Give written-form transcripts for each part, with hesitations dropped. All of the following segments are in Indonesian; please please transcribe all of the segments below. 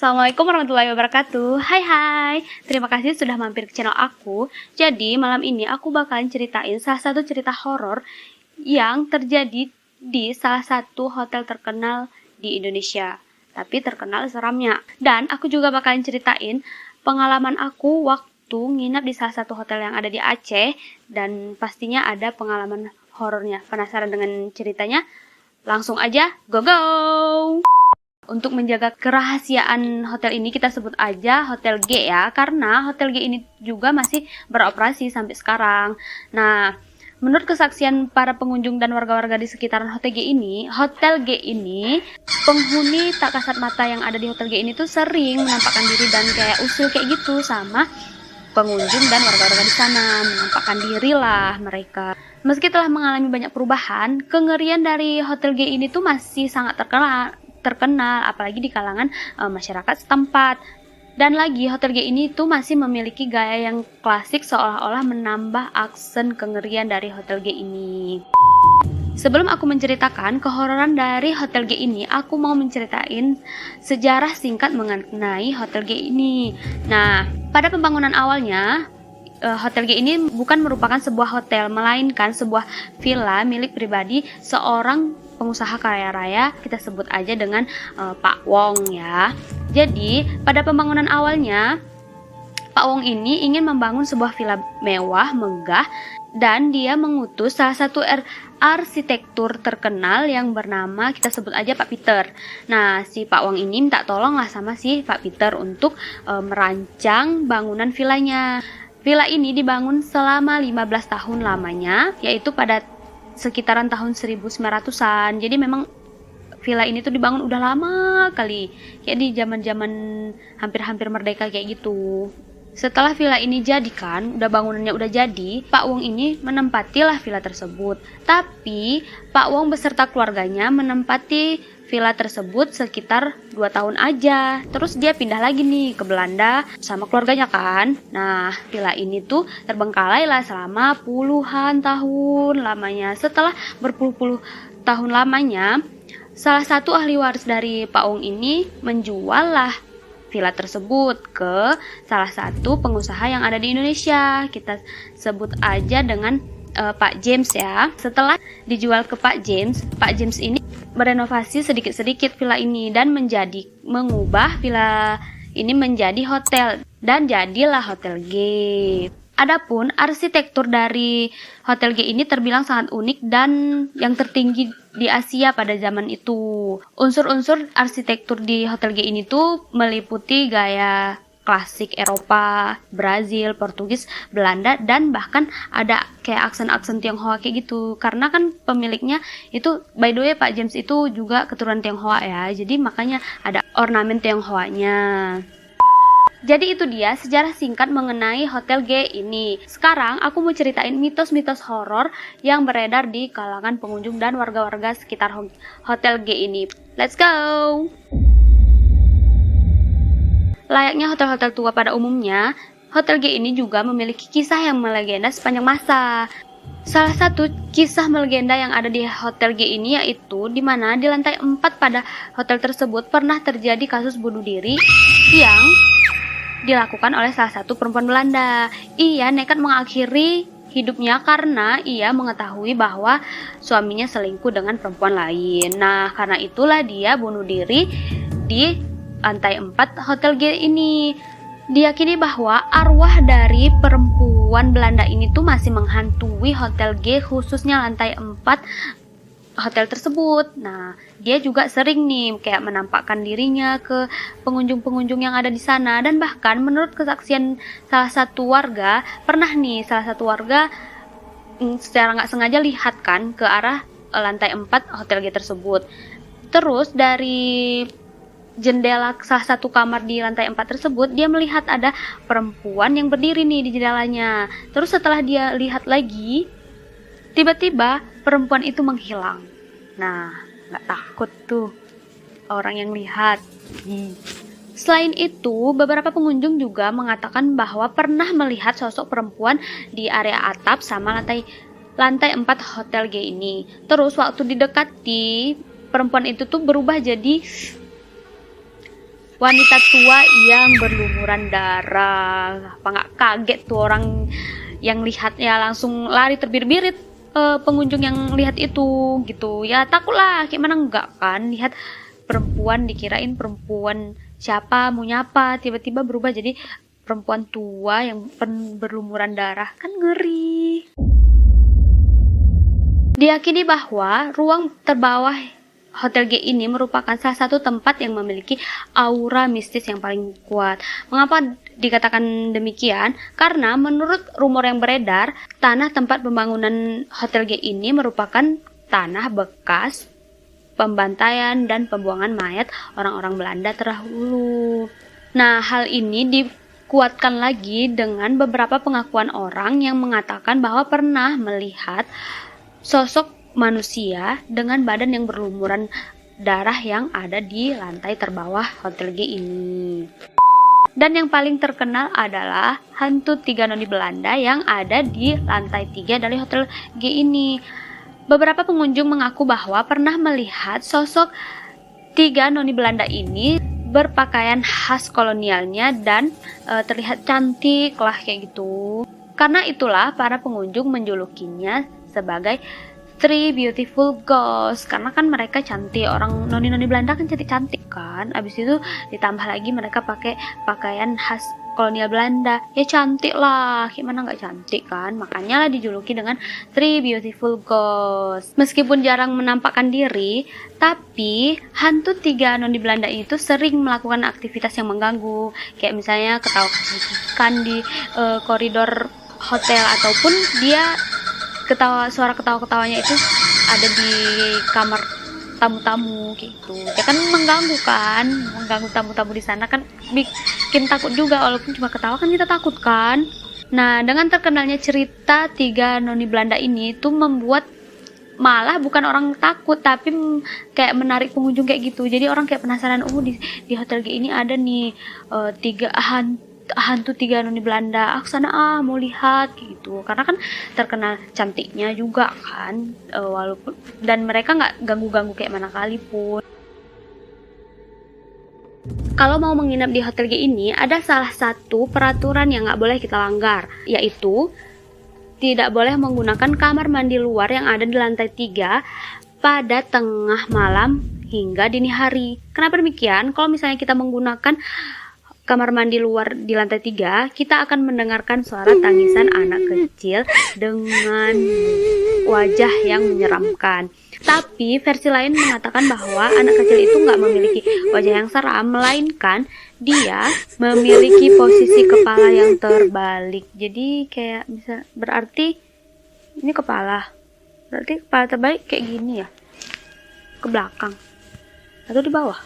Assalamualaikum warahmatullahi wabarakatuh. Hai, terima kasih sudah mampir ke channel aku. Jadi malam ini aku bakalan ceritain salah satu cerita horor yang terjadi di salah satu hotel terkenal di Indonesia, tapi terkenal seramnya. Dan aku juga bakalan ceritain pengalaman aku waktu nginap di salah satu hotel yang ada di Aceh, dan pastinya ada pengalaman horornya. Penasaran dengan ceritanya? Langsung aja, go! Untuk menjaga kerahasiaan hotel ini kita sebut aja Hotel G ya, karena Hotel G ini juga masih beroperasi sampai sekarang. Nah, menurut kesaksian para pengunjung dan warga-warga di sekitaran Hotel G ini, penghuni tak kasat mata yang ada di Hotel G ini tuh sering menampakkan diri dan kayak usil kayak gitu sama pengunjung dan warga-warga di sana, menampakkan diri lah mereka. Meski telah mengalami banyak perubahan, kengerian dari Hotel G ini tuh masih sangat terkenal apalagi di kalangan masyarakat setempat. Dan lagi Hotel G ini tuh masih memiliki gaya yang klasik, seolah-olah menambah aksen kengerian dari Hotel G ini. Sebelum aku menceritakan kehororan dari Hotel G ini, aku mau menceritain sejarah singkat mengenai Hotel G ini. Nah, pada pembangunan awalnya Hotel G ini bukan merupakan sebuah hotel, melainkan sebuah villa milik pribadi seorang pengusaha kaya raya, kita sebut aja dengan Pak Wong ya. Jadi pada pembangunan awalnya Pak Wong ini ingin membangun sebuah villa mewah, megah, dan dia mengutus salah satu arsitektur terkenal yang bernama, kita sebut aja Pak Peter. Nah, si Pak Wong ini minta tolong lah sama si Pak Peter untuk merancang bangunan villanya. Villa ini dibangun selama 15 tahun lamanya, yaitu pada sekitaran tahun 1900-an. Jadi memang villa ini tuh dibangun udah lama kali, kayak di zaman-zaman hampir-hampir merdeka kayak gitu. Setelah villa ini jadi kan, bangunannya udah jadi, Pak Wong ini menempatilah villa tersebut. Tapi Pak Wong beserta keluarganya menempati villa tersebut sekitar 2 tahun aja. Terus dia pindah lagi nih ke Belanda sama keluarganya kan. Nah, villa ini tuh terbengkalai lah selama puluhan tahun lamanya. Setelah berpuluh-puluh tahun lamanya, salah satu ahli waris dari Pak Wong ini menjual lah villa tersebut ke salah satu pengusaha yang ada di Indonesia. Kita sebut aja dengan Pak James ya. Setelah dijual ke Pak James ini merenovasi sedikit-sedikit villa ini dan mengubah villa ini menjadi hotel, dan jadilah Hotel G. Adapun arsitektur dari Hotel G ini terbilang sangat unik dan yang tertinggi di Asia pada zaman itu. Unsur-unsur arsitektur di Hotel G ini tuh meliputi gaya klasik Eropa, Brazil, Portugis, Belanda, dan bahkan ada kayak aksen-aksen Tionghoa kayak gitu. Karena kan pemiliknya itu, by the way, Pak James itu juga keturunan Tionghoa ya, jadi makanya ada ornamen Tionghoanya. Jadi itu dia sejarah singkat mengenai Hotel G ini. Sekarang aku mau ceritain mitos-mitos horor yang beredar di kalangan pengunjung dan warga-warga sekitar Hotel G ini. Let's go! Layaknya hotel-hotel tua pada umumnya, Hotel G ini juga memiliki kisah yang melegenda sepanjang masa. Salah satu kisah melegenda yang ada di Hotel G ini yaitu di mana di lantai 4 pada hotel tersebut pernah terjadi kasus bunuh diri yang dilakukan oleh salah satu perempuan Belanda. Ia nekat mengakhiri hidupnya karena ia mengetahui bahwa suaminya selingkuh dengan perempuan lain. Nah, karena itulah dia bunuh diri di lantai 4 Hotel G ini. Diyakini bahwa arwah dari perempuan Belanda ini tuh masih menghantui Hotel G, khususnya lantai 4 hotel tersebut. Nah, dia juga sering nih kayak menampakkan dirinya ke pengunjung-pengunjung yang ada di sana, dan bahkan menurut kesaksian salah satu warga, pernah nih salah satu warga secara nggak sengaja lihat kan ke arah lantai 4 Hotel G tersebut. Terus dari jendela salah satu kamar di lantai 4 tersebut, dia melihat ada perempuan yang berdiri nih di jendelanya. Terus setelah dia lihat lagi, tiba-tiba perempuan itu menghilang. Nah, nggak takut tuh orang yang lihat. Selain itu, beberapa pengunjung juga mengatakan bahwa pernah melihat sosok perempuan di area atap sama lantai 4 Hotel G ini. Terus waktu didekati, perempuan itu tuh berubah jadi wanita tua yang berlumuran darah. Apa nggak kaget tuh orang yang lihatnya langsung lari terbirit-birit, pengunjung yang lihat itu gitu ya, takutlah kayak mana enggak kan, lihat perempuan dikirain perempuan siapa mau nyapa, tiba-tiba berubah jadi perempuan tua yang berlumuran darah, kan ngeri. Diyakini bahwa ruang terbawah Hotel G ini merupakan salah satu tempat yang memiliki aura mistis yang paling kuat. Mengapa dikatakan demikian? Karena menurut rumor yang beredar, tanah tempat pembangunan Hotel G ini merupakan tanah bekas pembantaian dan pembuangan mayat orang-orang Belanda terdahulu. Nah, hal ini dikuatkan lagi dengan beberapa pengakuan orang yang mengatakan bahwa pernah melihat sosok manusia dengan badan yang berlumuran darah yang ada di lantai terbawah Hotel G ini. Dan yang paling terkenal adalah hantu 3 noni Belanda yang ada di lantai 3 dari Hotel G ini. Beberapa pengunjung mengaku bahwa pernah melihat sosok 3 noni Belanda ini berpakaian khas kolonialnya dan terlihat cantik lah kayak gitu. Karena itulah para pengunjung menjulukinya sebagai Three Beautiful Ghosts, karena kan mereka cantik, orang noni-noni Belanda kan cantik-cantik kan. Abis itu ditambah lagi mereka pakai pakaian khas kolonial Belanda, ya cantik lah, gimana nggak cantik kan. Makanya lah dijuluki dengan Three Beautiful Ghosts. Meskipun jarang menampakkan diri, tapi hantu 3 noni Belanda itu sering melakukan aktivitas yang mengganggu, kayak misalnya ketawa-ketikan di koridor hotel, ataupun dia suara ketawa-ketawanya itu ada di kamar tamu-tamu gitu. Ya kan mengganggu tamu-tamu di sana kan, bikin takut juga, walaupun cuma ketawa kan kita takut kan. Nah, dengan terkenalnya cerita 3 noni Belanda ini tuh membuat malah bukan orang takut, tapi kayak menarik pengunjung kayak gitu. Jadi orang kayak penasaran, di Hotel G ini ada nih 3 hantu 3 noni Belanda, aku sana mau lihat gitu, karena kan terkenal cantiknya juga kan, walaupun dan mereka nggak ganggu-ganggu kayak mana kali pun. Kalau mau menginap di Hotel G ini, ada salah satu peraturan yang nggak boleh kita langgar, yaitu tidak boleh menggunakan kamar mandi luar yang ada di lantai 3 pada tengah malam hingga dini hari. Kenapa demikian? Kalau misalnya kita menggunakan kamar mandi luar di lantai 3, kita akan mendengarkan suara tangisan anak kecil dengan wajah yang menyeramkan. Tapi versi lain mengatakan bahwa anak kecil itu nggak memiliki wajah yang seram, melainkan dia memiliki posisi kepala yang terbalik. Jadi kayak bisa, berarti ini kepala, berarti kepala terbalik kayak gini ya, ke belakang atau di bawah?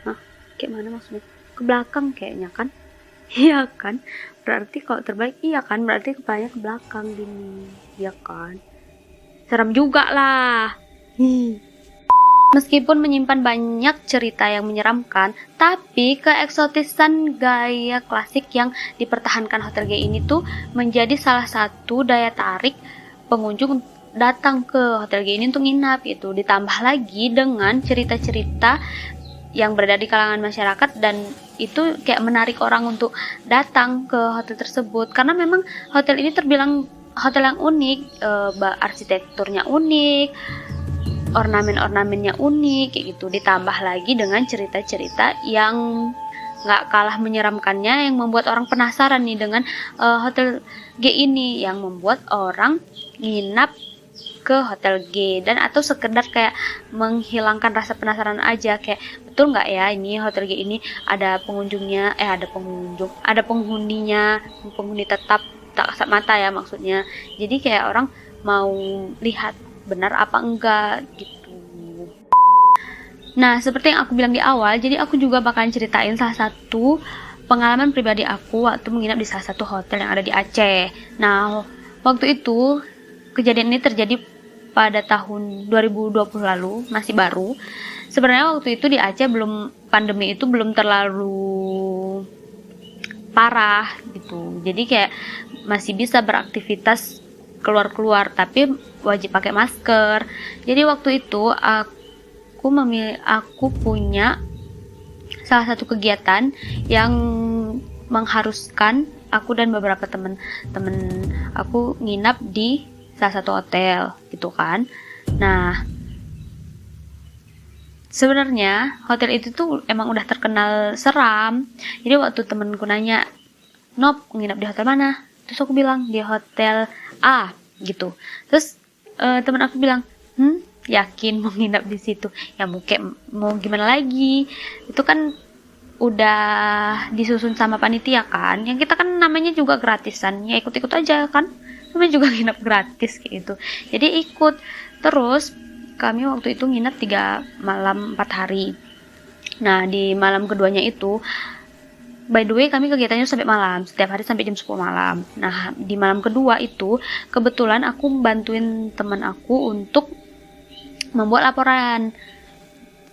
Hah? Kayak mana maksudnya? Ke belakang kayaknya kan. Iya kan, berarti kalau terbalik iya kan, berarti kepalanya ke belakang gini, iya kan. Serem juga lah. Meskipun menyimpan banyak cerita yang menyeramkan, tapi keeksotisan gaya klasik yang dipertahankan Hotel G ini tuh menjadi salah satu daya tarik pengunjung datang ke Hotel G ini untuk nginap gitu. Ditambah lagi dengan cerita-cerita yang berada di kalangan masyarakat, dan itu kayak menarik orang untuk datang ke hotel tersebut, karena memang hotel ini terbilang hotel yang unik, arsitekturnya unik, ornamen-ornamennya unik kayak gitu. Ditambah lagi dengan cerita-cerita yang nggak kalah menyeramkannya, yang membuat orang penasaran nih dengan Hotel G ini, yang membuat orang nginap ke Hotel G, dan atau sekedar kayak menghilangkan rasa penasaran aja, kayak betul nggak ya ini Hotel G ini ada pengunjungnya, ada penghuninya, penghuni tetap tak kasat mata ya maksudnya. Jadi kayak orang mau lihat benar apa enggak gitu. Nah, seperti yang aku bilang di awal, jadi aku juga bakalan ceritain salah satu pengalaman pribadi aku waktu menginap di salah satu hotel yang ada di Aceh. Nah, waktu itu kejadian ini terjadi pada tahun 2020 lalu, masih baru. Sebenarnya waktu itu di Aceh pandemi itu belum terlalu parah gitu. Jadi kayak masih bisa beraktivitas keluar-keluar, tapi wajib pakai masker. Jadi waktu itu aku punya salah satu kegiatan yang mengharuskan aku dan beberapa temen aku nginap di salah satu hotel gitu kan. Nah, sebenarnya hotel itu tuh emang udah terkenal seram. Jadi waktu temenku nanya, "Nop, nginap di hotel mana?" Terus aku bilang di hotel A gitu. Terus temen aku bilang, yakin mau nginap di situ? Ya mau gimana lagi? Itu kan udah disusun sama panitia kan. Yang kita kan namanya juga gratisan, ya ikut-ikut aja kan. Namanya juga nginap gratis kayak gitu. Jadi ikut. Terus kami waktu itu nginap 3 malam 4 hari. Nah, di malam keduanya itu, by the way, kami kegiatannya sampai malam, setiap hari sampai jam 10 malam. Nah, di malam kedua itu, kebetulan aku bantuin teman aku untuk membuat laporan.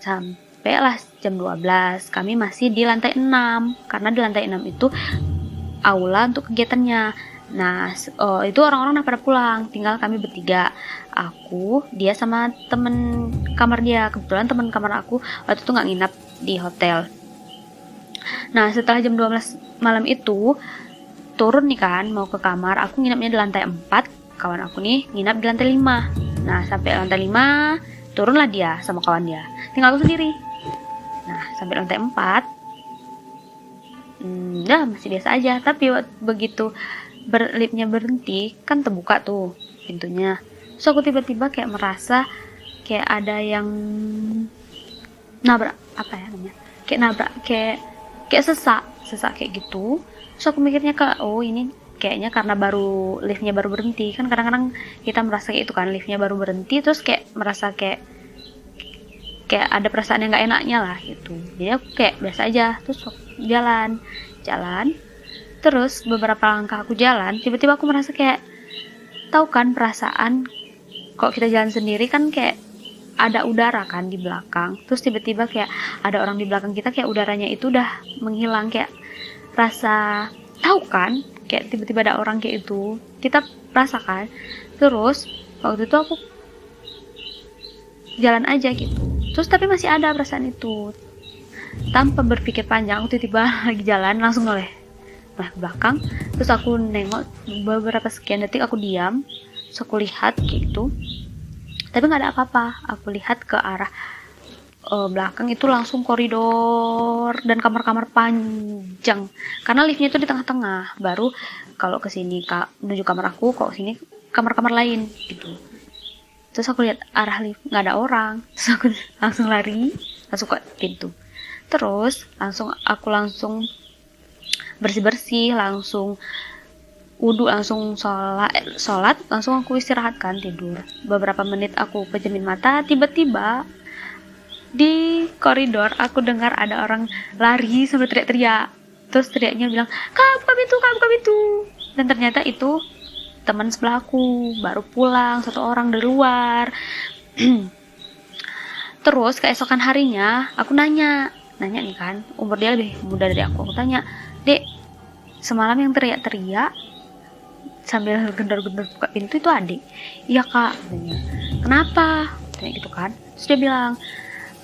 Sampailah jam 12, kami masih di lantai 6, karena di lantai 6 itu aula untuk kegiatannya. Nah, itu orang-orang udah pada pulang, tinggal kami bertiga. Aku, dia sama temen kamar dia. Kebetulan temen kamar aku waktu itu nggak nginap di hotel. Nah, setelah jam 12 malam itu turun nih kan, mau ke kamar. Aku nginapnya di lantai 4, kawan aku nih nginap di lantai 5. Nah, sampai lantai 5 turunlah dia sama kawan dia, tinggal aku sendiri. Nah, sampai lantai 4 udah masih biasa aja. Tapi begitu liftnya berhenti, kan terbuka tuh pintunya. So aku tiba-tiba kayak merasa kayak ada yang nabrak, apa ya namanya, kayak nabrak, kayak sesak kayak gitu. So aku mikirnya ini kayaknya karena liftnya baru berhenti. Kan kadang-kadang kita merasa kayak itu kan, liftnya baru berhenti terus kayak merasa kayak ada perasaan yang nggak enaknya lah gitu. Jadi aku kayak biasa aja. Terus jalan terus beberapa langkah aku jalan, tiba-tiba aku merasa kayak, tahu kan perasaan kok kita jalan sendiri kan kayak ada udara kan di belakang. Terus tiba-tiba kayak ada orang di belakang kita, kayak udaranya itu udah menghilang, kayak rasa, tahu kan, kayak tiba-tiba ada orang kayak itu, kita rasakan. Terus waktu itu aku jalan aja gitu, terus tapi masih ada perasaan itu. Tanpa berpikir panjang, aku tiba-tiba lagi jalan langsung noleh ke belakang. Terus aku nengok beberapa sekian detik, aku diam, terus aku lihat gitu, tapi nggak ada apa-apa. Aku lihat ke arah belakang, itu langsung koridor dan kamar-kamar panjang, karena liftnya itu di tengah-tengah. Baru kalau ke sini menuju kamar aku, kok sini kamar-kamar lain gitu. Terus aku lihat arah lift, nggak ada orang. Terus aku langsung lari, langsung ke pintu. Terus aku langsung bersih-bersih, langsung wudhu, langsung sholat, langsung aku istirahat kan, tidur. Beberapa menit aku pejamin mata, tiba-tiba di koridor aku dengar ada orang lari sambil teriak-teriak. Terus teriaknya bilang, "Kak, buka pintu!" Dan ternyata itu teman sebelah aku, baru pulang, 1 orang dari luar. Terus keesokan harinya aku nanya nih kan, umur dia lebih muda dari aku. Aku tanya, "Dek, semalam yang teriak-teriak sambil gendor-gendor buka pintu itu adik?" "Iya kak," katanya. "Kenapa?" Tanya gitu kan. Terus dia bilang,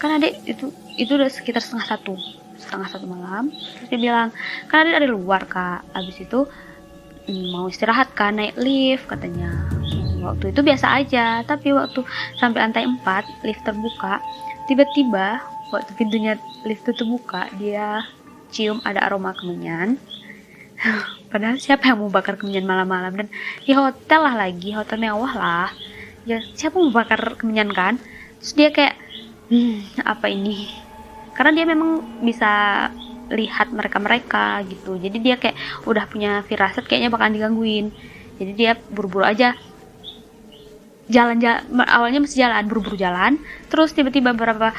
"Kan adik itu udah sekitar setengah satu malam." Terus dia bilang, "Kan adik ada di luar kak, abis itu mau istirahat kan, naik lift," katanya. Waktu itu biasa aja, tapi waktu sampai lantai 4 lift terbuka, tiba-tiba waktu pintunya lift itu terbuka, dia cium ada aroma kemenyan. Padahal siapa yang mau bakar kemenyan malam-malam, dan di hotel lah, lagi hotel mewah lah, ya siapa mau bakar kemenyan kan. Terus dia kayak apa ini, karena dia memang bisa lihat mereka gitu. Jadi dia kayak udah punya firasat kayaknya bakalan digangguin. Jadi dia buru-buru aja jalan, awalnya masih jalan, buru-buru jalan. Terus tiba-tiba beberapa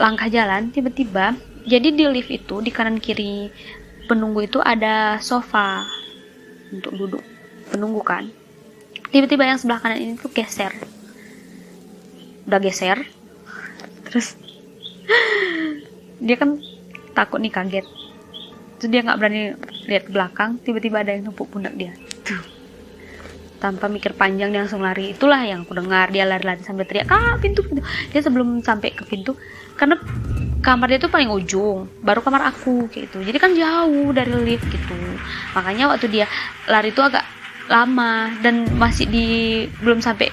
langkah jalan, tiba-tiba jadi di lift itu di kanan kiri penunggu itu ada sofa untuk duduk penunggu kan. Tiba-tiba yang sebelah kanan ini tuh geser, terus dia kan takut nih, kaget. Terus dia nggak berani lihat ke belakang, tiba-tiba ada yang nempuk pundak dia. Tanpa mikir panjang dia langsung lari. Itulah yang aku dengar, dia lari-lari sambil teriak, "Kak, pintu!" Dia sebelum sampai ke pintu, karena kamar dia tuh paling ujung, baru kamar aku kayak gitu. Jadi kan jauh dari lift gitu. Makanya waktu dia lari tuh agak lama dan masih belum sampai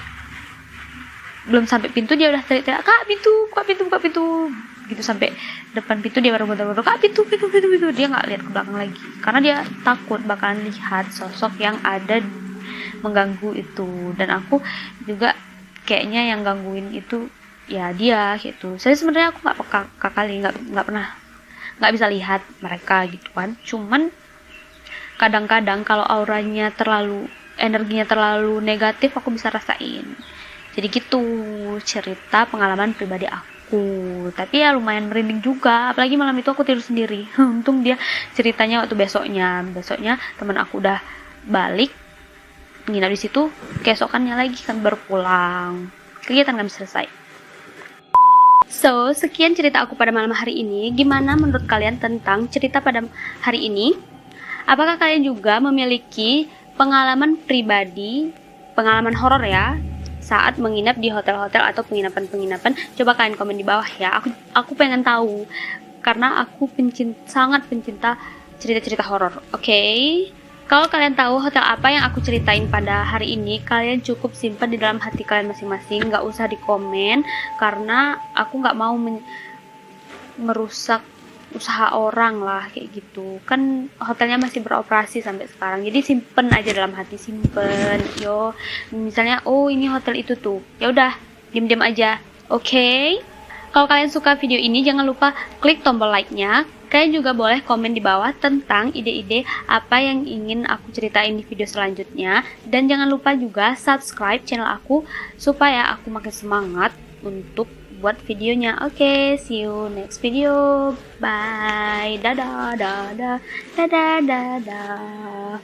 pintu dia udah teriak-teriak, "Kak, pintu, buka pintu." Gitu sampai depan pintu dia baru muter-muter, "Kak, pintu." Dia nggak lihat ke belakang lagi karena dia takut bakalan lihat sosok yang ada mengganggu itu. Dan aku juga kayaknya yang gangguin itu ya dia gitu. Saya sebenarnya aku nggak peka kali, nggak bisa lihat mereka gitu kan. Cuman kadang-kadang kalau energinya terlalu negatif, aku bisa rasain. Jadi gitu cerita pengalaman pribadi aku. Tapi ya lumayan merinding juga, apalagi malam itu aku tidur sendiri. Untung dia ceritanya waktu besoknya teman aku udah balik nginap di situ, keesokannya lagi kan baru pulang. Kegiatan kami selesai. So, sekian cerita aku pada malam hari ini. Gimana menurut kalian tentang cerita pada hari ini? Apakah kalian juga memiliki pengalaman pribadi, pengalaman horor ya, saat menginap di hotel-hotel atau penginapan-penginapan? Coba kalian komen di bawah ya. Aku pengen tahu karena aku sangat pencinta cerita-cerita horor. Oke? Kalau kalian tahu hotel apa yang aku ceritain pada hari ini, kalian cukup simpan di dalam hati kalian masing-masing, nggak usah di komen, karena aku nggak mau merusak usaha orang lah kayak gitu. Kan hotelnya masih beroperasi sampai sekarang, jadi simpen aja dalam hati, simpen. Yo, misalnya, oh ini hotel itu tuh, ya udah, diam-diam aja, oke? Kalau kalian suka video ini, jangan lupa klik tombol like-nya. Kalian juga boleh komen di bawah tentang ide-ide apa yang ingin aku ceritain di video selanjutnya. Dan jangan lupa juga subscribe channel aku supaya aku makin semangat untuk buat videonya. Oke, see you next video. Bye. Dadah, dadah, dadah, dadah.